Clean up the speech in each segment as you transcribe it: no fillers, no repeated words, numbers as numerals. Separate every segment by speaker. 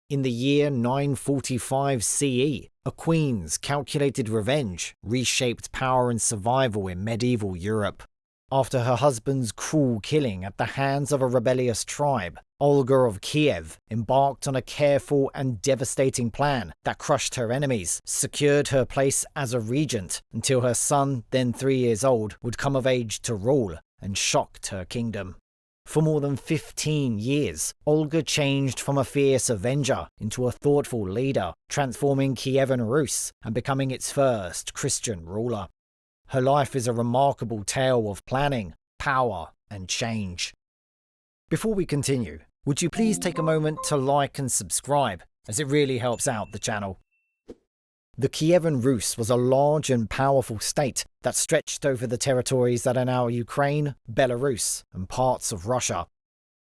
Speaker 1: In the year 945 CE, a queen's calculated revenge reshaped power and survival in medieval Europe. After her husband's cruel killing at the hands of a rebellious tribe, Olga of Kiev embarked on a careful and devastating plan that crushed her enemies, secured her place as a regent until her son, then 3 years old, would come of age to rule, and shocked her kingdom. For more than 15 years, Olga changed from a fierce avenger into a thoughtful leader, transforming Kievan Rus and becoming its first Christian ruler. Her life is a remarkable tale of planning, power, and change. Before we continue, would you please take a moment to like and subscribe, as it really helps out the channel. The Kievan Rus was a large and powerful state that stretched over the territories that are now Ukraine, Belarus, and parts of Russia.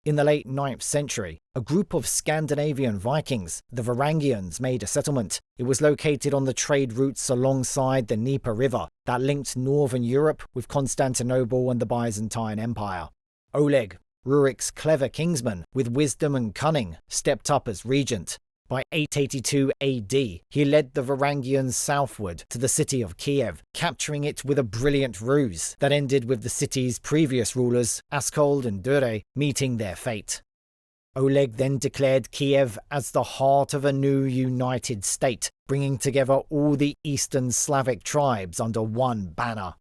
Speaker 1: In the late 9th century, a group of Scandinavian Vikings, the Varangians, made a settlement. It was located on the trade routes alongside the Dnieper River that linked northern Europe with Constantinople and the Byzantine Empire. Oleg, Rurik's clever kingsman with wisdom and cunning, stepped up as regent. By 882 AD, he led the Varangians southward to the city of Kiev, capturing it with a brilliant ruse that ended with the city's previous rulers, Askold and Dure, meeting their fate. Oleg then declared Kiev as the heart of a new united state, bringing together all the Eastern Slavic tribes under one banner.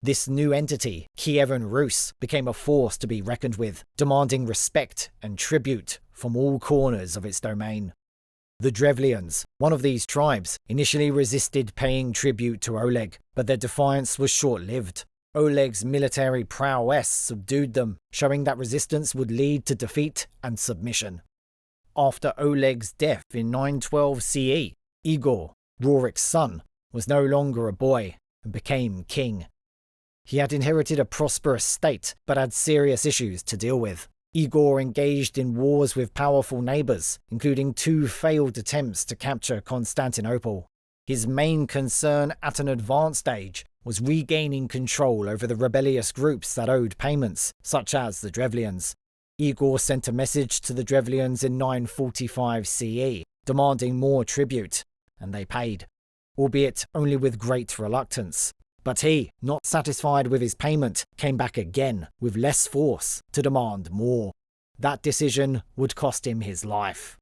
Speaker 1: This new entity, Kievan Rus, became a force to be reckoned with, demanding respect and tribute from all corners of its domain. The Drevlians, one of these tribes, initially resisted paying tribute to Oleg, but their defiance was short-lived. Oleg's military prowess subdued them, showing that resistance would lead to defeat and submission. After Oleg's death in 912 CE, Igor, Rurik's son, was no longer a boy and became king. He had inherited a prosperous state, but had serious issues to deal with. Igor engaged in wars with powerful neighbours, including 2 failed attempts to capture Constantinople. His main concern at an advanced age was regaining control over the rebellious groups that owed payments, such as the Drevlians. Igor sent a message to the Drevlians in 945 CE, demanding more tribute, and they paid, albeit only with great reluctance. But he, not satisfied with his payment, came back again with less force to demand more. That decision would cost him his life.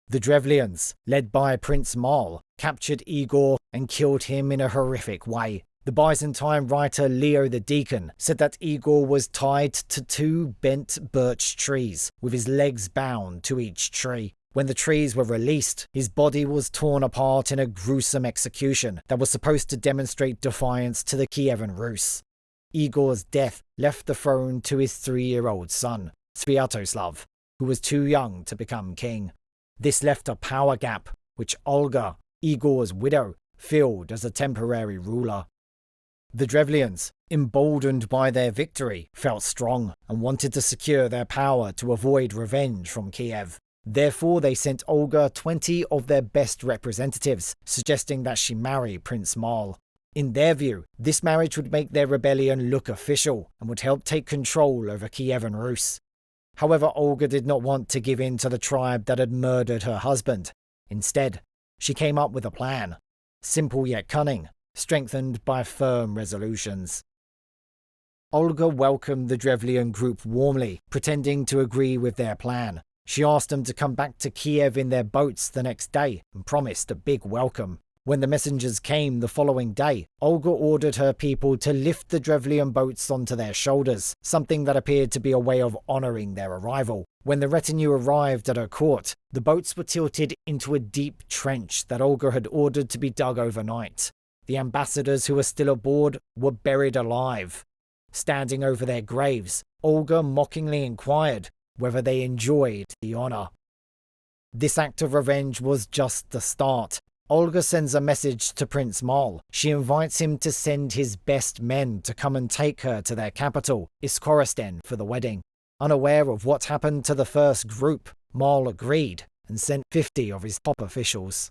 Speaker 1: The Drevlians, led by Prince Mal, captured Igor and killed him in a horrific way. The Byzantine writer Leo the Deacon said that Igor was tied to 2 bent birch trees, with his legs bound to each tree. When the trees were released, his body was torn apart in a gruesome execution that was supposed to demonstrate defiance to the Kievan Rus. Igor's death left the throne to his 3-year-old son, Sviatoslav, who was too young to become king. This left a power gap, which Olga, Igor's widow, filled as a temporary ruler. The Drevlians, emboldened by their victory, felt strong and wanted to secure their power to avoid revenge from Kiev. Therefore, they sent Olga 20 of their best representatives, suggesting that she marry Prince Mal. In their view, this marriage would make their rebellion look official and would help take control over Kievan Rus. However, Olga did not want to give in to the tribe that had murdered her husband. Instead, she came up with a plan, simple yet cunning, strengthened by firm resolutions. Olga welcomed the Drevlian group warmly, pretending to agree with their plan. She asked them to come back to Kiev in their boats the next day and promised a big welcome. When the messengers came the following day, Olga ordered her people to lift the Drevlian boats onto their shoulders, something that appeared to be a way of honouring their arrival. When the retinue arrived at her court, the boats were tilted into a deep trench that Olga had ordered to be dug overnight. The ambassadors who were still aboard were buried alive. Standing over their graves, Olga mockingly inquired whether they enjoyed the honour. This act of revenge was just the start. Olga sends a message to Prince Mal. She invites him to send his best men to come and take her to their capital, Scorned, for the wedding. Unaware of what happened to the first group, Mal agreed and sent 50 of his top officials.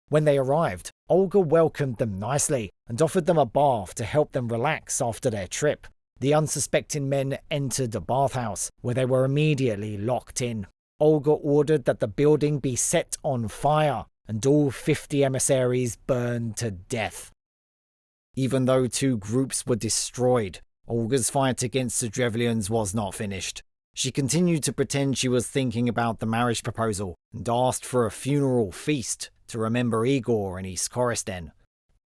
Speaker 1: When they arrived, Olga welcomed them nicely and offered them a bath to help them relax after their trip. The unsuspecting men entered a bathhouse, where they were immediately locked in. Olga ordered that the building be set on fire and all 50 emissaries burned to death. Even though 2 groups were destroyed, Olga's fight against the Drevlians was not finished. She continued to pretend she was thinking about the marriage proposal and asked for a funeral feast to remember Igor in East Koristen.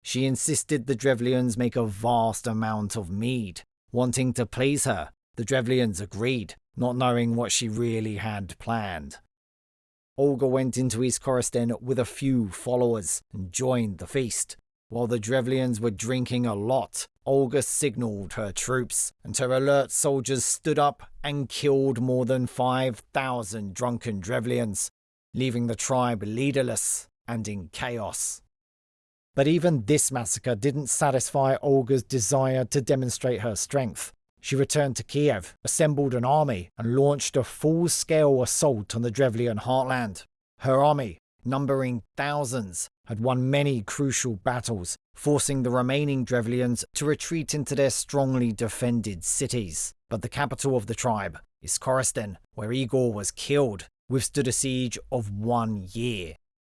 Speaker 1: She insisted the Drevlians make a vast amount of mead. Wanting to please her, the Drevlians agreed, not knowing what she really had planned. Olga went into East Koristen with a few followers and joined the feast. While the Drevlians were drinking a lot, Olga signalled her troops, and her alert soldiers stood up and killed more than 5,000 drunken Drevlians, leaving the tribe leaderless and in chaos. But even this massacre didn't satisfy Olga's desire to demonstrate her strength. She returned to Kiev, assembled an army, and launched a full-scale assault on the Drevlian heartland. Her army, numbering thousands, had won many crucial battles, forcing the remaining Drevlians to retreat into their strongly defended cities. But the capital of the tribe, Scorned, where Igor was killed, withstood a siege of 1 year.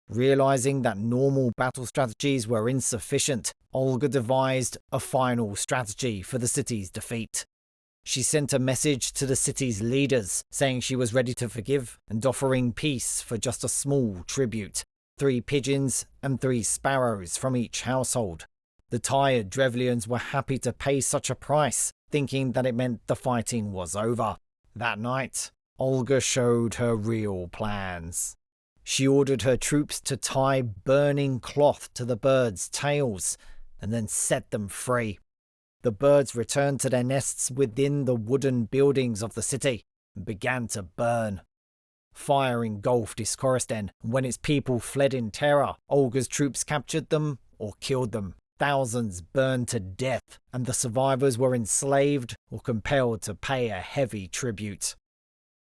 Speaker 1: Realizing that normal battle strategies were insufficient, Olga devised a final strategy for the city's defeat. She sent a message to the city's leaders, saying she was ready to forgive and offering peace for just a small tribute, 3 pigeons and 3 sparrows from each household. The tired Drevlians were happy to pay such a price, thinking that it meant the fighting was over. That night, Olga showed her real plans. She ordered her troops to tie burning cloth to the birds' tails and then set them free. The birds returned to their nests within the wooden buildings of the city and began to burn. Fire engulfed Scorned, and when its people fled in terror, Olga's troops captured them or killed them. Thousands burned to death, and the survivors were enslaved or compelled to pay a heavy tribute.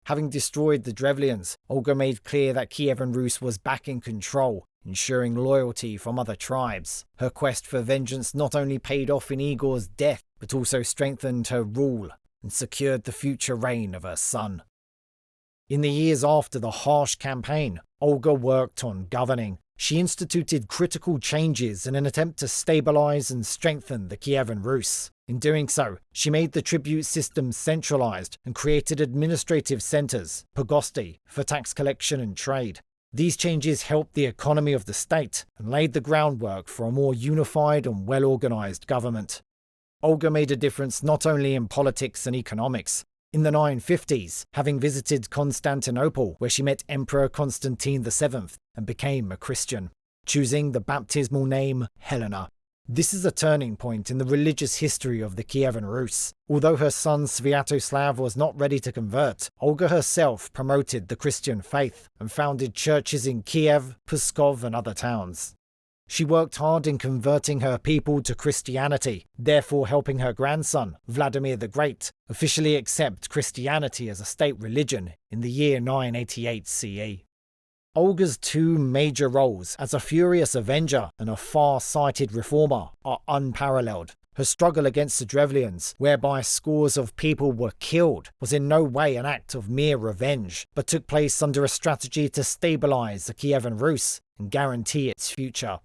Speaker 1: Having destroyed the Drevlians, Olga made clear that Kievan Rus was back in control, ensuring loyalty from other tribes. Her quest for vengeance not only paid off in Igor's death, but also strengthened her rule and secured the future reign of her son. In the years after the harsh campaign, Olga worked on governing. She instituted critical changes in an attempt to stabilize and strengthen the Kievan Rus. In doing so, she made the tribute system centralized and created administrative centers, pogosti, for tax collection and trade. These changes helped the economy of the state and laid the groundwork for a more unified and well-organized government. Olga made a difference not only in politics and economics. In the 950s, having visited Constantinople, where she met Emperor Constantine VII and became a Christian, choosing the baptismal name Helena. This is a turning point in the religious history of the Kievan Rus. Although her son Sviatoslav was not ready to convert, Olga herself promoted the Christian faith and founded churches in Kiev, Pskov and other towns. She worked hard in converting her people to Christianity, therefore helping her grandson, Vladimir the Great, officially accept Christianity as a state religion in the year 988 CE. Olga's 2 major roles as a furious avenger and a far-sighted reformer are unparalleled. Her struggle against the Drevlians, whereby scores of people were killed, was in no way an act of mere revenge, but took place under a strategy to stabilize the Kievan Rus and guarantee its future.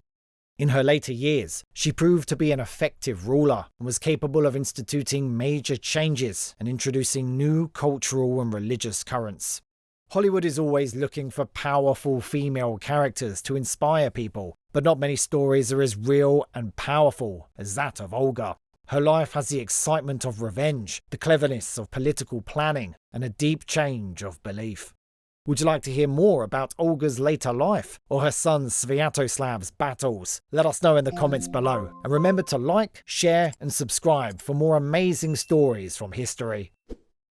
Speaker 1: In her later years, she proved to be an effective ruler and was capable of instituting major changes and introducing new cultural and religious currents. Hollywood is always looking for powerful female characters to inspire people, but not many stories are as real and powerful as that of Olga. Her life has the excitement of revenge, the cleverness of political planning, and a deep change of belief. Would you like to hear more about Olga's later life or her son Sviatoslav's battles? Let us know in the comments below. And remember to like, share, and subscribe for more amazing stories from history.